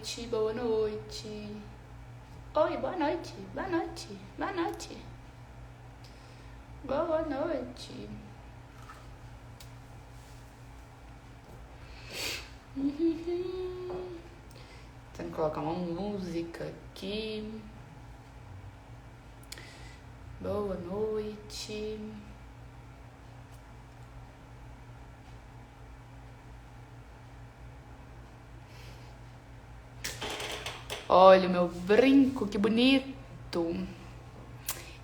noite, boa noite. Oi, boa noite, boa noite, boa noite. Boa noite. Tentando colocar uma música aqui. Boa noite. Olha o meu brinco, que bonito.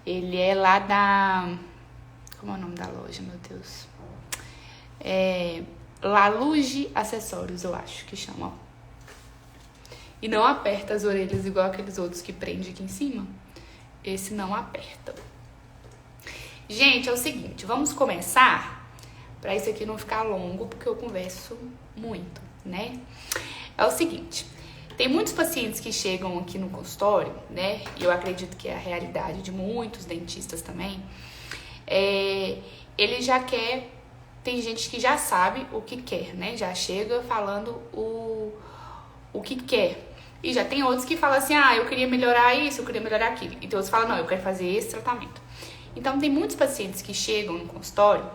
Ele é lá da... Como é o nome da loja, meu Deus? La Luge Acessórios, eu acho que chama. E não aperta as orelhas igual aqueles outros que prende aqui em cima. Esse não aperta. Gente, é o seguinte, vamos começar para isso aqui não ficar longo, porque eu converso muito, né? É o seguinte, tem muitos pacientes que chegam aqui no consultório, né? E eu acredito que é a realidade de muitos dentistas também. Ele já quer... Tem gente que já sabe o que quer, né? Já chega falando o que quer. E já tem outros que falam assim, eu queria melhorar isso, eu queria melhorar aquilo. E tem outros que falam, não, eu quero fazer esse tratamento. Então, tem muitos pacientes que chegam no consultório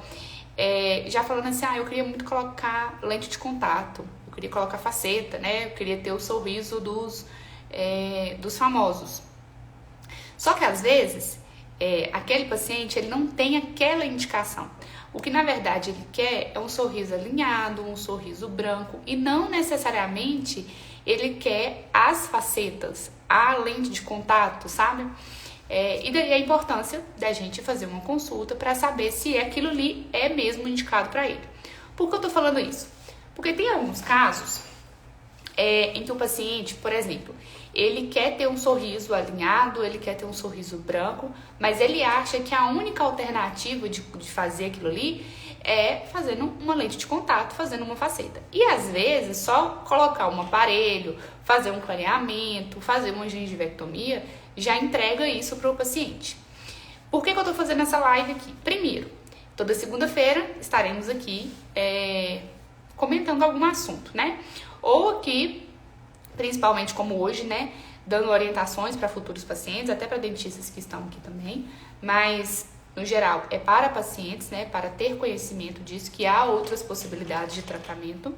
já falando assim, eu queria muito colocar lente de contato, eu queria colocar faceta, né? Eu queria ter o sorriso dos famosos. Só que, às vezes, aquele paciente, ele não tem aquela indicação. O que, na verdade, ele quer é um sorriso alinhado, um sorriso branco, e não necessariamente ele quer as facetas, a lente de contato, sabe? E daí a importância da gente fazer uma consulta para saber se aquilo ali é mesmo indicado para ele. Por que eu tô falando isso? Porque tem alguns casos em que o paciente, por exemplo, ele quer ter um sorriso alinhado, ele quer ter um sorriso branco, mas ele acha que a única alternativa de fazer aquilo ali é fazendo uma lente de contato, fazendo uma faceta. E às vezes só colocar um aparelho, fazer um clareamento, fazer uma gengivectomia, já entrega isso para o paciente. Por que eu tô fazendo essa live aqui? Primeiro, toda segunda-feira estaremos aqui comentando algum assunto, né? Ou aqui, principalmente como hoje, né? Dando orientações para futuros pacientes, até para dentistas que estão aqui também, mas no geral é para pacientes, né? Para ter conhecimento disso, que há outras possibilidades de tratamento.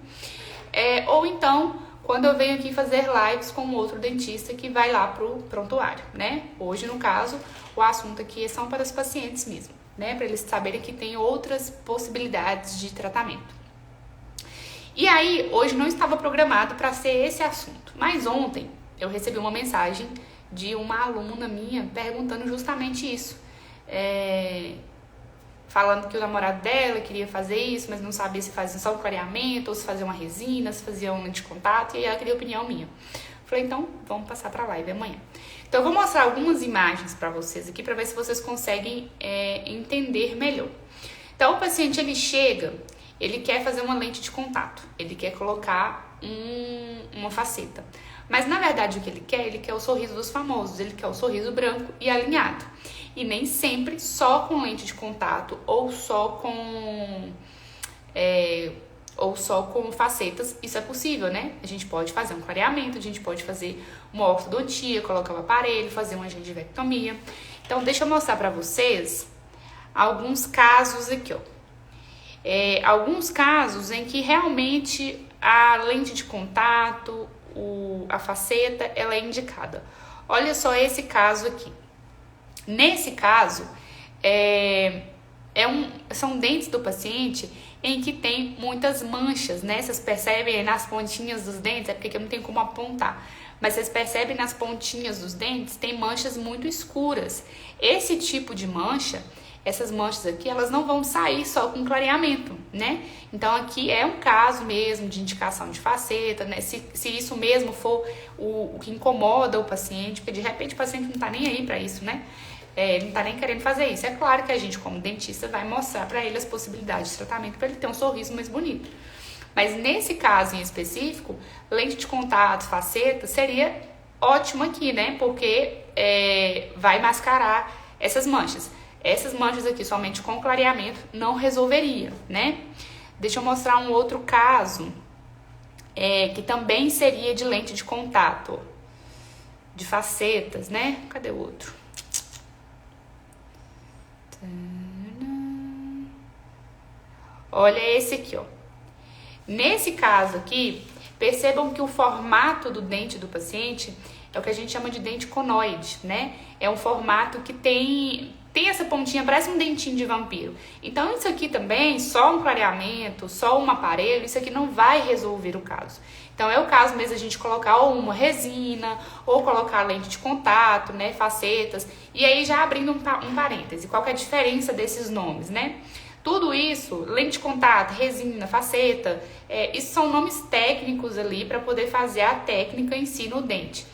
Ou então, quando eu venho aqui fazer lives com outro dentista que vai lá pro prontuário, né? Hoje, no caso, o assunto aqui são para os pacientes mesmo, né? Para eles saberem que tem outras possibilidades de tratamento. E aí, hoje não estava programado para ser esse assunto, mas ontem eu recebi uma mensagem de uma aluna minha perguntando justamente isso. Falando que o namorado dela queria fazer isso, mas não sabia se fazia só um clareamento, ou se fazia uma resina, se fazia um lente de contato, e ela queria opinião minha. Falei, então, vamos passar para a live amanhã. Então, eu vou mostrar algumas imagens para vocês aqui, para ver se vocês conseguem entender melhor. Então, o paciente, ele chega, ele quer fazer uma lente de contato, ele quer colocar uma faceta. Mas, na verdade, o que ele quer o sorriso dos famosos, ele quer o sorriso branco e alinhado. E nem sempre só com lente de contato ou só com facetas isso é possível, né? A gente pode fazer um clareamento, a gente pode fazer uma ortodontia, colocar o aparelho, fazer uma gengivectomia. Então, deixa eu mostrar pra vocês alguns casos aqui, ó. Alguns casos em que realmente a lente de contato, a faceta, ela é indicada. Olha só esse caso aqui. Nesse caso, são dentes do paciente em que tem muitas manchas, né? Vocês percebem nas pontinhas dos dentes, porque aqui eu não tenho como apontar, mas vocês percebem nas pontinhas dos dentes, tem manchas muito escuras. Esse tipo de mancha, essas manchas aqui, elas não vão sair só com clareamento, né? Então, aqui é um caso mesmo de indicação de faceta, né? Se isso mesmo for o que incomoda o paciente, porque de repente o paciente não tá nem aí pra isso, né? Ele não tá nem querendo fazer isso. É claro que a gente, como dentista, vai mostrar pra ele as possibilidades de tratamento para ele ter um sorriso mais bonito. Mas nesse caso em específico, lente de contato, faceta, seria ótimo aqui, né? Porque vai mascarar essas manchas. Essas manchas aqui, somente com clareamento, não resolveria, né? Deixa eu mostrar um outro caso que também seria de lente de contato, de facetas, né? Cadê o outro? Olha esse aqui, ó. Nesse caso aqui, percebam que o formato do dente do paciente é o que a gente chama de dente conoide, né? É um formato que tem essa pontinha, parece um dentinho de vampiro. Então, isso aqui também, só um clareamento, só um aparelho, isso aqui não vai resolver o caso. Então, é o caso mesmo a gente colocar ou uma resina, ou colocar lente de contato, né, facetas. E aí, já abrindo um parêntese, qual que é a diferença desses nomes, né? Tudo isso, lente de contato, resina, faceta, isso são nomes técnicos ali para poder fazer a técnica em si no dente.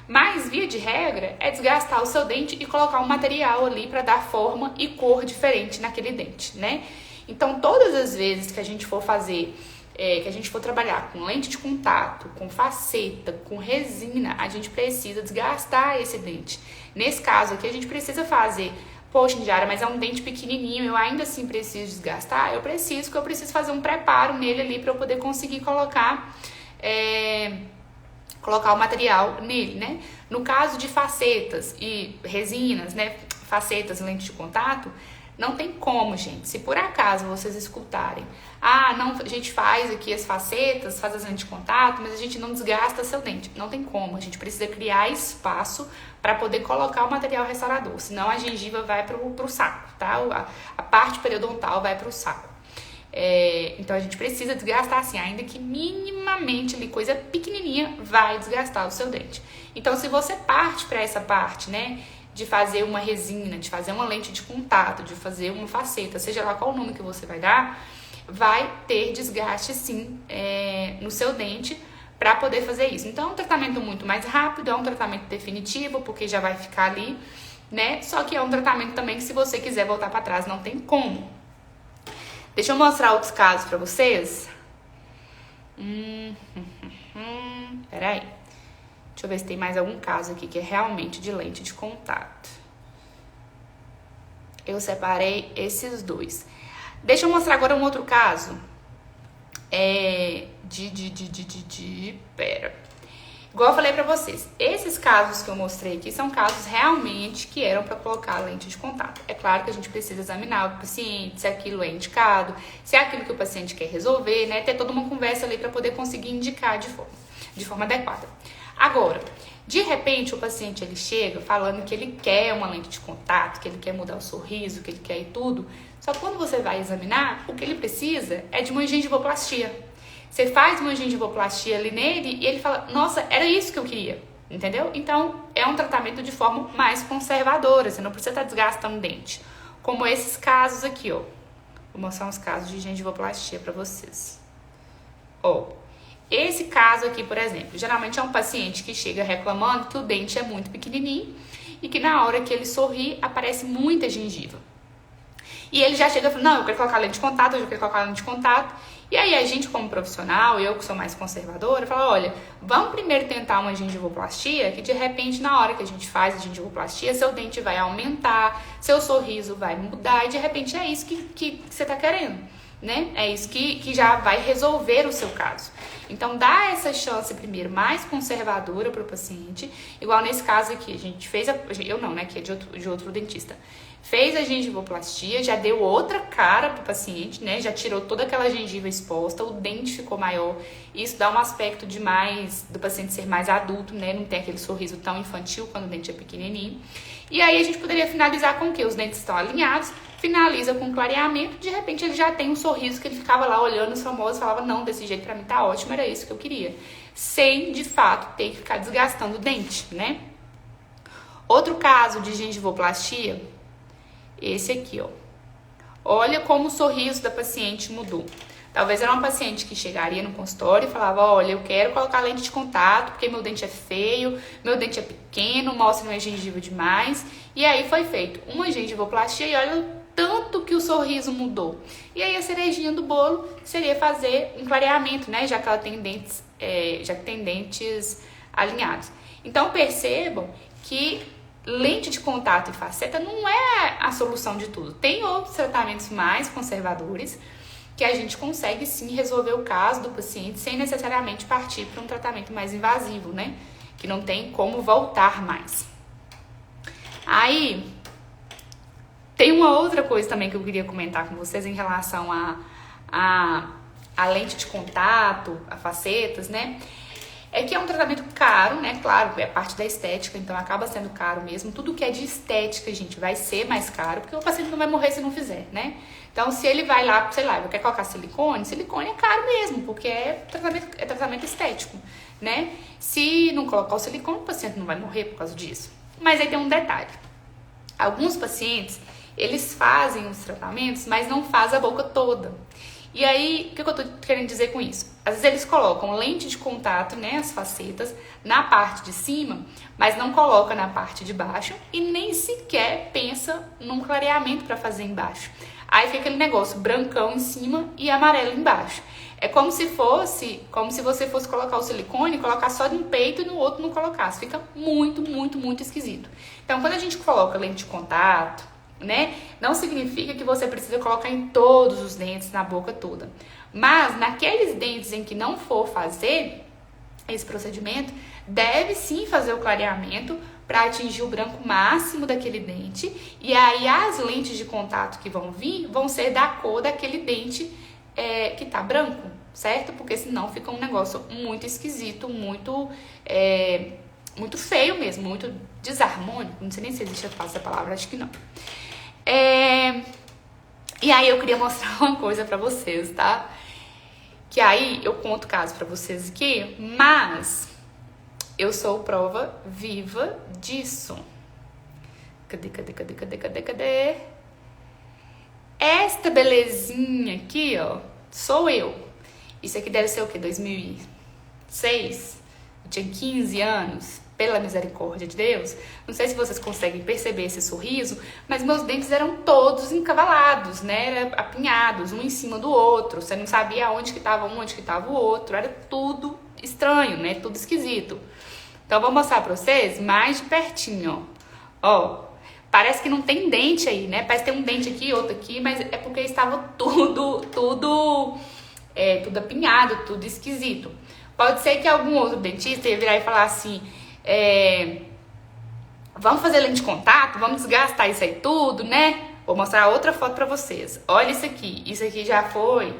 Mas, via de regra, é desgastar o seu dente e colocar um material ali para dar forma e cor diferente naquele dente, né? Então, todas as vezes que a gente for fazer, que a gente for trabalhar com lente de contato, com faceta, com resina, a gente precisa desgastar esse dente. Nesse caso aqui, a gente precisa fazer, poxa, Indiara, mas é um dente pequenininho, eu ainda assim preciso desgastar? Eu preciso fazer um preparo nele ali para eu poder conseguir colocar o material nele, né? No caso de facetas e resinas, né? Facetas, lente de contato, não tem como, gente. Se por acaso vocês escutarem, não, a gente faz aqui as facetas, faz as lentes de contato, mas a gente não desgasta seu dente. Não tem como. A gente precisa criar espaço para poder colocar o material restaurador. Senão a gengiva vai pro saco, tá? A parte periodontal vai pro saco. Então a gente precisa desgastar assim, ainda que minimamente ali, coisa pequenininha, vai desgastar o seu dente. Então, se você parte para essa parte, né, de fazer uma resina, de fazer uma lente de contato, de fazer uma faceta, seja lá qual o nome que você vai dar, vai ter desgaste sim no seu dente para poder fazer isso. Então, é um tratamento muito mais rápido, é um tratamento definitivo, porque já vai ficar ali, né? Só que é um tratamento também que, se você quiser voltar para trás, não tem como. Deixa eu mostrar outros casos para vocês. Peraí. Deixa eu ver se tem mais algum caso aqui que é realmente de lente de contato. Eu separei esses dois. Deixa eu mostrar agora um outro caso. Pera. Igual eu falei pra vocês, esses casos que eu mostrei aqui são casos realmente que eram pra colocar lente de contato. É claro que a gente precisa examinar o paciente, se aquilo é indicado, se é aquilo que o paciente quer resolver, né? Ter toda uma conversa ali pra poder conseguir indicar de forma adequada. Agora, de repente o paciente ele chega falando que ele quer uma lente de contato, que ele quer mudar o sorriso, que ele quer e tudo. Só que quando você vai examinar, o que ele precisa é de uma gengivoplastia. Você faz uma gengivoplastia ali nele e ele fala, nossa, era isso que eu queria, entendeu? Então, é um tratamento de forma mais conservadora, você não precisa estar desgastando o dente. Como esses casos aqui, ó. Vou mostrar uns casos de gengivoplastia pra vocês. Esse caso aqui, por exemplo, geralmente é um paciente que chega reclamando que o dente é muito pequenininho e que na hora que ele sorri, aparece muita gengiva. E ele já chega e fala, não, eu quero colocar lente de contato, eu quero colocar lente de contato. E aí a gente, como profissional, eu que sou mais conservadora, fala, olha, vamos primeiro tentar uma gengivoplastia, que de repente, na hora que a gente faz a gengivoplastia, seu dente vai aumentar, seu sorriso vai mudar, e de repente é isso que você tá querendo, né? É isso que já vai resolver o seu caso. Então, dá essa chance primeiro mais conservadora para o paciente, igual nesse caso aqui, a gente fez, eu não, né, que é de outro dentista. Fez a gengivoplastia, já deu outra cara pro paciente, né? Já tirou toda aquela gengiva exposta, o dente ficou maior. Isso dá um aspecto do paciente ser mais adulto, né? Não tem aquele sorriso tão infantil quando o dente é pequenininho. E aí a gente poderia finalizar com o quê? Os dentes estão alinhados, finaliza com clareamento, de repente ele já tem um sorriso que ele ficava lá olhando os famosos e falava, não, desse jeito pra mim tá ótimo, era isso que eu queria. Sem, de fato, ter que ficar desgastando o dente, né? Outro caso de gengivoplastia, esse aqui, ó. Olha como o sorriso da paciente mudou. Talvez era uma paciente que chegaria no consultório e falava, olha, eu quero colocar lente de contato porque meu dente é feio, meu dente é pequeno, mostra minha gengiva demais. E aí foi feito uma gengivoplastia e olha o tanto que o sorriso mudou. E aí a cerejinha do bolo seria fazer um clareamento, né? Já que ela tem dentes, alinhados. Então percebam que lente de contato e faceta não é a solução de tudo. Tem outros tratamentos mais conservadores, que a gente consegue sim resolver o caso do paciente sem necessariamente partir para um tratamento mais invasivo, né? Que não tem como voltar mais. Aí, tem uma outra coisa também que eu queria comentar com vocês em relação a lente de contato, a facetas, né? É que é um tratamento caro, né? Claro, é parte da estética, então acaba sendo caro mesmo. Tudo que é de estética, gente, vai ser mais caro, porque o paciente não vai morrer se não fizer, né? Então, se ele vai lá, sei lá, quer colocar silicone é caro mesmo, porque é tratamento estético, né? Se não colocar o silicone, o paciente não vai morrer por causa disso. Mas aí tem um detalhe. Alguns pacientes, eles fazem os tratamentos, mas não fazem a boca toda. E aí, o que eu tô querendo dizer com isso? Às vezes eles colocam lente de contato, né, as facetas, na parte de cima, mas não coloca na parte de baixo e nem sequer pensa num clareamento para fazer embaixo. Aí fica aquele negócio brancão em cima e amarelo embaixo. É como se você fosse colocar o silicone, colocar só de um peito e no outro não colocasse. Fica muito, muito, muito esquisito. Então, quando a gente coloca lente de contato, né, não significa que você precisa colocar em todos os dentes, na boca toda. Mas, naqueles dentes em que não for fazer esse procedimento, deve sim fazer o clareamento para atingir o branco máximo daquele dente. E aí, as lentes de contato que vão vir vão ser da cor daquele dente que tá branco, certo? Porque senão fica um negócio muito esquisito, muito feio mesmo, muito desarmônico. Não sei nem se existe essa palavra, acho que não. E aí eu queria mostrar uma coisa pra vocês, tá? Que aí eu conto o caso pra vocês aqui, mas eu sou prova viva disso. Cadê? Esta belezinha aqui, ó, sou eu. Isso aqui deve ser o quê? 2006? Eu tinha 15 anos. Pela misericórdia de Deus, não sei se vocês conseguem perceber esse sorriso, mas meus dentes eram todos encavalados, né? Apinhados, um em cima do outro. Você não sabia onde que estava um, onde que estava o outro. Era tudo estranho, né? Tudo esquisito. Então, eu vou mostrar pra vocês mais de pertinho, ó. Parece que não tem dente aí, né? Parece que tem um dente aqui, outro aqui, mas é porque estava tudo apinhado, tudo esquisito. Pode ser que algum outro dentista ia virar e falar assim... vamos fazer lente de contato, vamos desgastar isso aí tudo, né? Vou mostrar outra foto pra vocês. Olha isso aqui já foi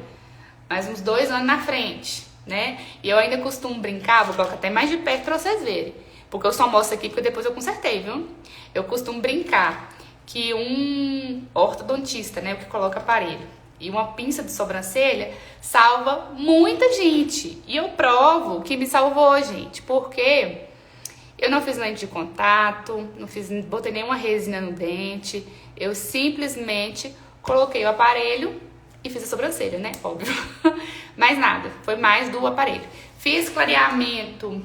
mais uns 2 anos na frente, né? E eu ainda costumo brincar, vou colocar até mais de perto pra vocês verem, porque eu só mostro aqui porque depois eu consertei, viu? Eu costumo brincar que um ortodontista, né, o que coloca aparelho, e uma pinça de sobrancelha salva muita gente. E eu provo que me salvou, gente, porque eu não fiz lente de contato, botei nenhuma resina no dente. Eu simplesmente coloquei o aparelho e fiz a sobrancelha, né? Óbvio. Mais nada, foi mais do aparelho. Fiz clareamento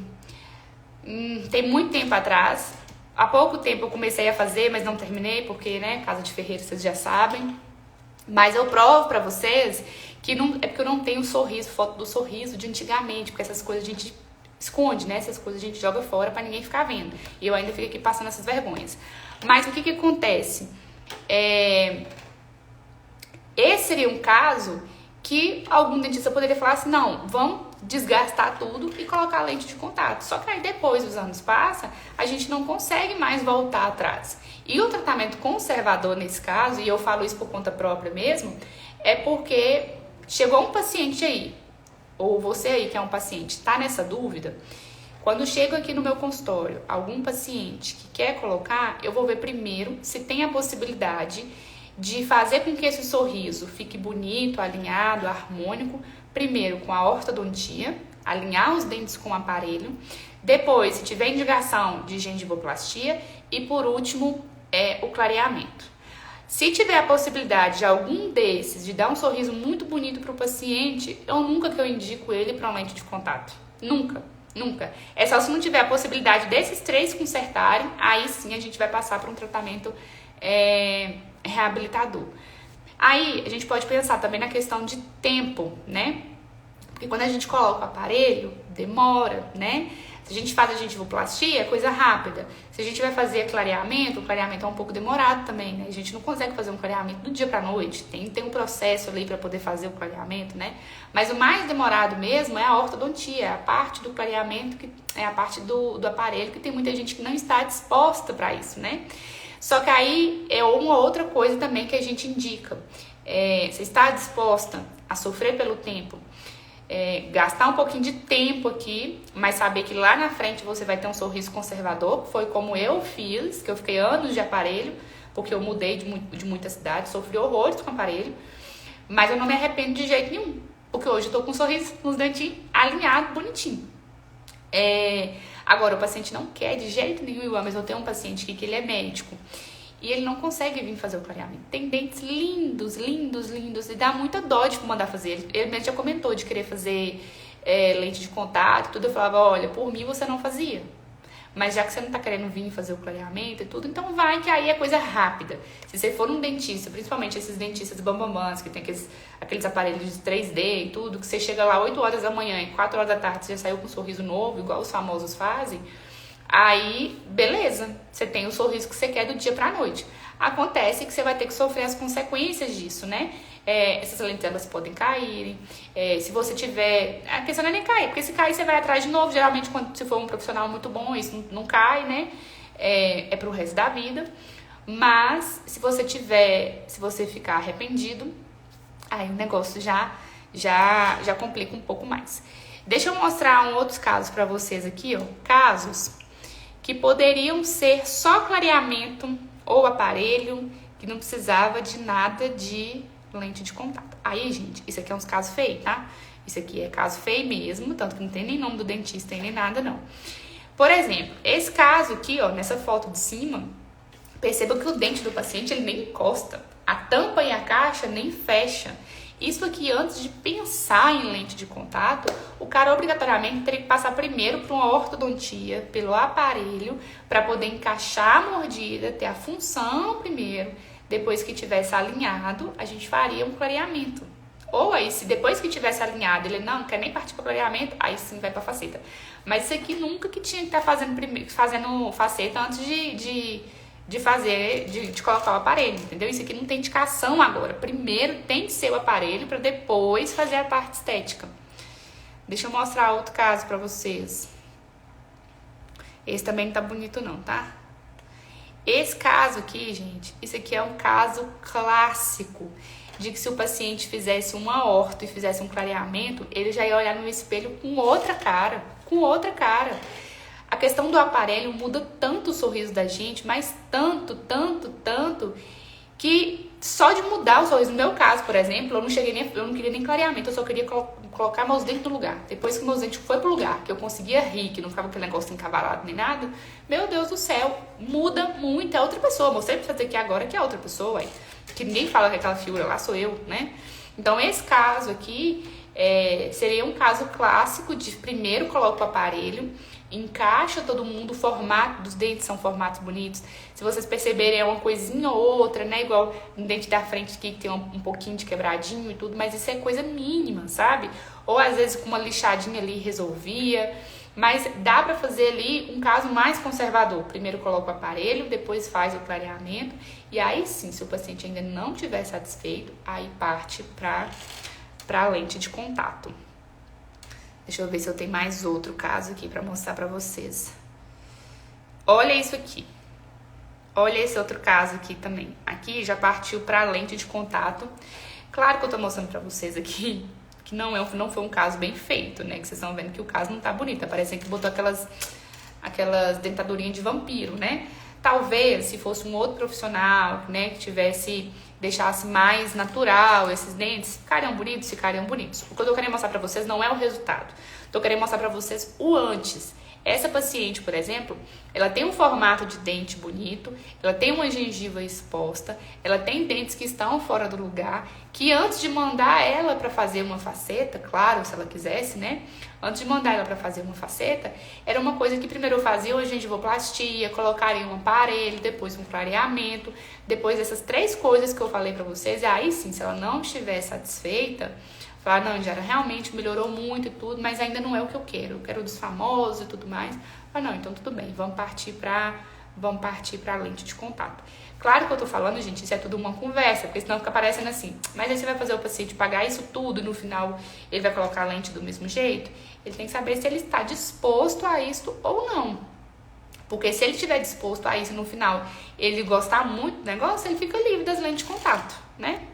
tem muito tempo atrás. Há pouco tempo eu comecei a fazer, mas não terminei, porque, né, casa de ferreiro, vocês já sabem. Mas eu provo pra vocês que é porque eu não tenho foto do sorriso de antigamente, porque essas coisas a gente esconde, né? Essas coisas a gente joga fora pra ninguém ficar vendo. E eu ainda fico aqui passando essas vergonhas. Mas o que acontece? Esse seria um caso que algum dentista poderia falar assim, não, vamos desgastar tudo e colocar lente de contato. Só que aí depois os anos passam, a gente não consegue mais voltar atrás. E o tratamento conservador nesse caso, e eu falo isso por conta própria mesmo, é porque chegou um paciente aí, ou você aí que é um paciente, está nessa dúvida, quando chega aqui no meu consultório algum paciente que quer colocar, eu vou ver primeiro se tem a possibilidade de fazer com que esse sorriso fique bonito, alinhado, harmônico, primeiro com a ortodontia, alinhar os dentes com o aparelho, depois, se tiver indicação, de gengivoplastia e, por último, o clareamento. Se tiver a possibilidade de algum desses de dar um sorriso muito bonito para o paciente, eu indico ele para uma lente de contato. Nunca. É só se não tiver a possibilidade desses 3 consertarem, aí sim a gente vai passar para um tratamento reabilitador. Aí a gente pode pensar também na questão de tempo, né? Porque quando a gente coloca o aparelho, demora, né? Se a gente faz a gengivoplastia, é coisa rápida. Se a gente vai fazer clareamento, o clareamento é um pouco demorado também, né? A gente não consegue fazer um clareamento do dia pra noite. Tem um processo ali pra poder fazer o clareamento, né? Mas o mais demorado mesmo é a ortodontia, é a parte do clareamento, que é a parte do aparelho, que tem muita gente que não está disposta pra isso, né? Só que aí é uma outra coisa também que a gente indica. Você está disposta a sofrer pelo tempo, gastar um pouquinho de tempo aqui, mas saber que lá na frente você vai ter um sorriso conservador, foi como eu fiz, que eu fiquei anos de aparelho, porque eu mudei de muita cidade, sofri horrores com aparelho, mas eu não me arrependo de jeito nenhum, porque hoje eu tô com um sorriso nos dentinhos alinhado, bonitinho. Agora, o paciente não quer de jeito nenhum, mas eu tenho um paciente aqui que ele é médico, e ele não consegue vir fazer o clareamento. Tem dentes lindos, lindos, lindos. E dá muita dó de mandar fazer. Ele mesmo já comentou de querer fazer lente de contato e tudo. Eu falava, olha, por mim você não fazia. Mas já que você não tá querendo vir fazer o clareamento e tudo, então vai que aí é coisa rápida. Se você for um dentista, principalmente esses dentistas bambambãs, que tem aqueles aparelhos de 3D e tudo, que você chega lá 8 horas da manhã e 4 horas da tarde você já saiu com um sorriso novo, igual os famosos fazem, aí, beleza, você tem o sorriso que você quer do dia pra noite. Acontece que você vai ter que sofrer as consequências disso, né? Essas lentes, elas podem cair. Se você tiver... A questão não é nem cair, porque se cair, você vai atrás de novo. Geralmente, se for um profissional muito bom, isso não cai, né? É pro resto da vida. Mas, se você ficar arrependido, aí o negócio já complica um pouco mais. Deixa eu mostrar outros casos pra vocês aqui, ó. Casos que poderiam ser só clareamento ou aparelho, que não precisava de nada de lente de contato. Aí, gente, isso aqui é uns casos feios, tá? Isso aqui é caso feio mesmo, tanto que não tem nem nome do dentista, nem nada, não. Por exemplo, esse caso aqui, ó, nessa foto de cima, perceba que o dente do paciente, ele nem encosta. A tampa e a caixa nem fecha. Isso aqui, antes de pensar em lente de contato, o cara obrigatoriamente teria que passar primeiro por uma ortodontia, pelo aparelho, para poder encaixar a mordida, ter a função primeiro. Depois que tivesse alinhado, a gente faria um clareamento. Ou aí, se depois que tivesse alinhado, ele não quer nem partir para o clareamento, aí sim vai para faceta. Mas isso aqui nunca que tinha que estar fazendo faceta antes de colocar o aparelho, entendeu? Isso aqui não tem indicação agora. Primeiro tem que ser o aparelho para depois fazer a parte estética. Deixa eu mostrar outro caso para vocês. Esse também não tá bonito não, tá? Esse caso aqui, gente, isso aqui é um caso clássico de que se o paciente fizesse uma orto e fizesse um clareamento, ele já ia olhar no espelho com outra cara, A questão do aparelho muda tanto o sorriso da gente, mas tanto, que só de mudar o sorriso, no meu caso, por exemplo, eu não queria nem clareamento, eu só queria colocar meus dentes no lugar. Depois que meus dentes foi pro lugar, que eu conseguia rir, que não ficava aquele negócio encavalado nem nada, meu Deus do céu, muda muito, é outra pessoa. Mostrei pra você aqui agora que é outra pessoa, que ninguém fala que aquela figura lá sou eu, né? Então, esse caso aqui seria um caso clássico de primeiro coloca o aparelho, encaixa todo mundo, o formato dos dentes são formatos bonitos. Se vocês perceberem, é uma coisinha ou outra, né? Igual no dente da frente aqui, que tem um pouquinho de quebradinho e tudo, mas isso é coisa mínima, sabe? Ou às vezes com uma lixadinha ali resolvia. Mas dá pra fazer ali um caso mais conservador. Primeiro coloca o aparelho, depois faz o clareamento. E aí sim, se o paciente ainda não estiver satisfeito, aí parte pra lente de contato. Deixa eu ver se eu tenho mais outro caso aqui pra mostrar pra vocês. Olha isso aqui. Olha esse outro caso aqui também. Aqui já partiu pra lente de contato. Claro que eu tô mostrando pra vocês aqui que não foi um caso bem feito, né? Que vocês estão vendo que o caso não tá bonito. Tá parecendo que botou aquelas dentadurinhas de vampiro, né? Talvez, se fosse um outro profissional, né, que deixasse mais natural esses dentes, ficariam bonitos. O que eu tô querendo mostrar pra vocês não é o resultado. Tô querendo mostrar pra vocês o antes. Essa paciente, por exemplo, ela tem um formato de dente bonito, ela tem uma gengiva exposta, ela tem dentes que estão fora do lugar, que antes de mandar ela para fazer uma faceta, claro, se ela quisesse, né? Antes de mandar ela para fazer uma faceta, era uma coisa que primeiro eu fazia uma gengivoplastia, colocaria um aparelho, depois um clareamento, depois dessas 3 coisas que eu falei para vocês, e aí sim, se ela não estiver satisfeita, Falar, não, Indiara, realmente melhorou muito e tudo, mas ainda não é o que eu quero dos famosos e tudo mais. Falar, não, então tudo bem, vamos partir pra lente de contato. Claro que eu tô falando, gente, isso é tudo uma conversa, porque senão fica parecendo assim, mas aí você vai fazer o paciente pagar isso tudo e no final ele vai colocar a lente do mesmo jeito? Ele tem que saber se ele está disposto a isso ou não. Porque se ele estiver disposto a isso no final, ele gostar muito do negócio, ele fica livre das lentes de contato, né?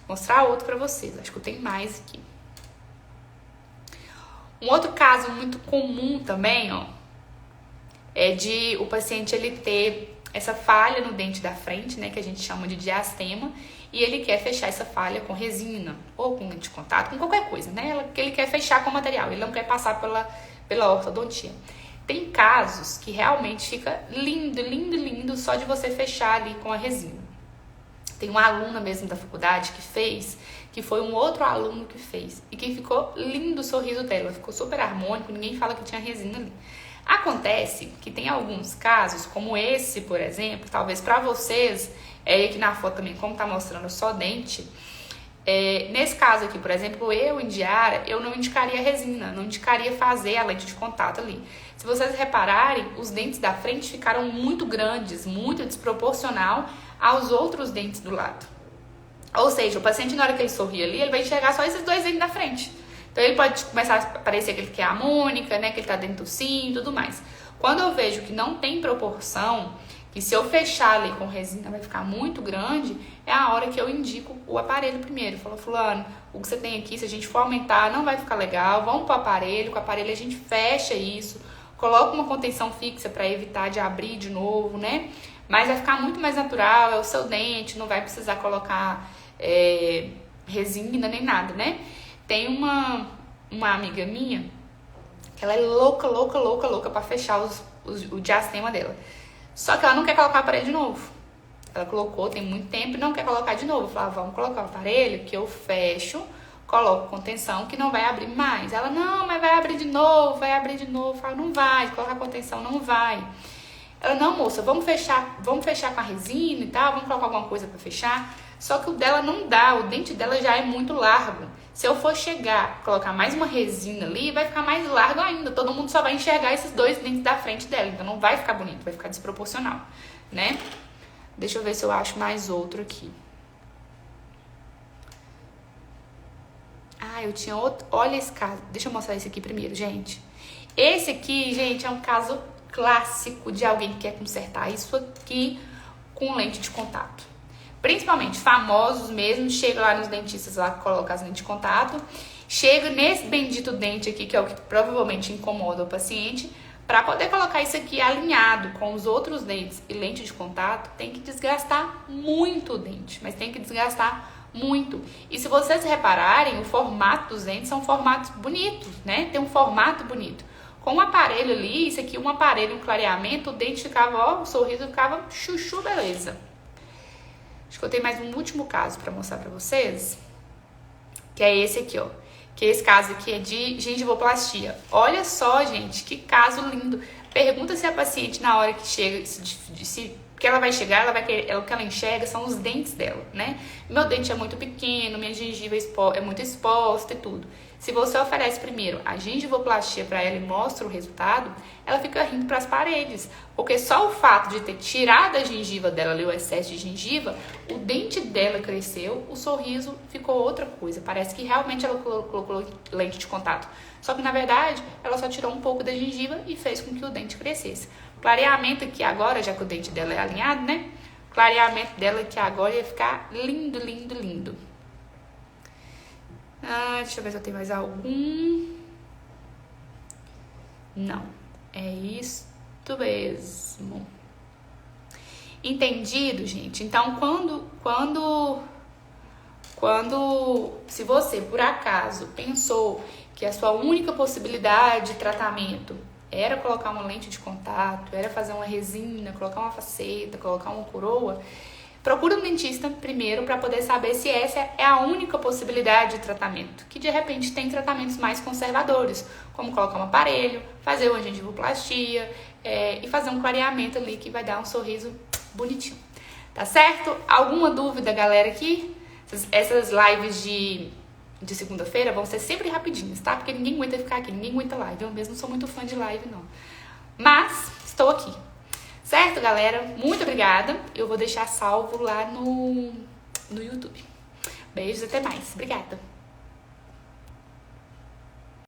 Vou mostrar outro pra vocês, acho que eu tenho mais aqui. Um outro caso muito comum também, ó, é de o paciente ele ter essa falha no dente da frente, né, que a gente chama de diastema, e ele quer fechar essa falha com resina, ou com lente de contato, com qualquer coisa, né, que ele quer fechar com material, ele não quer passar pela ortodontia. Tem casos que realmente fica lindo, lindo, lindo só de você fechar ali com a resina. Tem uma aluna mesmo da faculdade que fez, que foi um outro aluno que fez, e que ficou lindo o sorriso dela, ficou super harmônico, ninguém fala que tinha resina ali. Acontece que tem alguns casos, como esse, por exemplo, talvez pra vocês, aqui na foto também, como tá mostrando só dente, nesse caso aqui, por exemplo, eu, Indiara, eu não indicaria resina, não indicaria fazer a lente de contato ali. Se vocês repararem, os dentes da frente ficaram muito grandes, muito desproporcional aos outros dentes do lado. Ou seja, o paciente, na hora que ele sorri ali, ele vai enxergar só esses dois dentes da frente. Então, ele pode começar a parecer que ele quer harmônica, né? Que ele tá dentro do sim e tudo mais. Quando eu vejo que não tem proporção, que se eu fechar ali com resina vai ficar muito grande, é a hora que eu indico o aparelho primeiro. Falo, fulano, o que você tem aqui, se a gente for aumentar, não vai ficar legal. Vamos pro aparelho, com o aparelho a gente fecha isso. Coloca uma contenção fixa para evitar de abrir de novo, né? Mas vai ficar muito mais natural, é o seu dente, não vai precisar colocar resina nem nada, né? Tem uma amiga minha que ela é louca pra fechar o diastema dela. Só que ela não quer colocar o aparelho de novo. Ela colocou tem muito tempo e não quer colocar de novo. Eu falei, vamos colocar o aparelho que eu fecho, coloco contenção que não vai abrir mais. Ela, não, mas vai abrir de novo, vai abrir de novo. Eu falo, não vai, colocar contenção não vai. Ela, não, moça, vamos fechar com a resina e tal, vamos colocar alguma coisa pra fechar. Só que o dela não dá, o dente dela já é muito largo. Se eu for chegar, colocar mais uma resina ali, vai ficar mais largo ainda. Todo mundo só vai enxergar esses dois dentes da frente dela. Então não vai ficar bonito, vai ficar desproporcional, né? Deixa eu ver se eu acho mais outro aqui. Eu tinha outro. Olha esse caso. Deixa eu mostrar esse aqui primeiro, gente. Esse aqui, gente, é um caso clássico de alguém que quer consertar isso aqui com lente de contato. Principalmente famosos mesmo, chega lá nos dentistas lá que colocam as lentes de contato, chega nesse bendito dente aqui, que é o que provavelmente incomoda o paciente, para poder colocar isso aqui alinhado com os outros dentes e lente de contato, tem que desgastar muito o dente, mas tem que desgastar muito. E se vocês repararem, o formato dos dentes são formatos bonitos, né? Tem um formato bonito. Com o aparelho ali, isso aqui, um aparelho, um clareamento, o dente ficava, ó, o sorriso ficava chuchu, beleza. Acho que eu tenho mais um último caso para mostrar para vocês, que é esse aqui, ó. Que esse caso aqui é de gengivoplastia. Olha só, gente, que caso lindo. Pergunta se a paciente, na hora que chega, que ela vai chegar, ela vai querer, o que ela enxerga são os dentes dela, né? Meu dente é muito pequeno, minha gengiva é muito exposta e tudo. Se você oferece primeiro a gengivoplastia para ela e mostra o resultado, ela fica rindo para as paredes. Porque só o fato de ter tirado a gengiva dela ali, o excesso de gengiva, o dente dela cresceu, o sorriso ficou outra coisa. Parece que realmente ela colocou lente de contato. Só que, na verdade, ela só tirou um pouco da gengiva e fez com que o dente crescesse. Clareamento aqui agora, já que o dente dela é alinhado, né? Clareamento dela aqui agora ia ficar lindo, lindo, lindo. Deixa eu ver se eu tenho mais algum. Não, é isso mesmo. Entendido, gente? Então, se você, por acaso, pensou que a sua única possibilidade de tratamento era colocar uma lente de contato, era fazer uma resina, colocar uma faceta, colocar uma coroa, procura um dentista primeiro para poder saber se essa é a única possibilidade de tratamento. Que de repente tem tratamentos mais conservadores, como colocar um aparelho, fazer uma gengivoplastia e fazer um clareamento ali que vai dar um sorriso bonitinho. Tá certo? Alguma dúvida, galera, aqui? Essas lives de de segunda-feira vão ser sempre rapidinhos, tá? Porque ninguém aguenta ficar aqui, ninguém aguenta live. Eu mesmo não sou muito fã de live, não. Mas estou aqui. Certo, galera? Muito obrigada. Eu vou deixar salvo lá no YouTube. Beijos, até mais. Obrigada.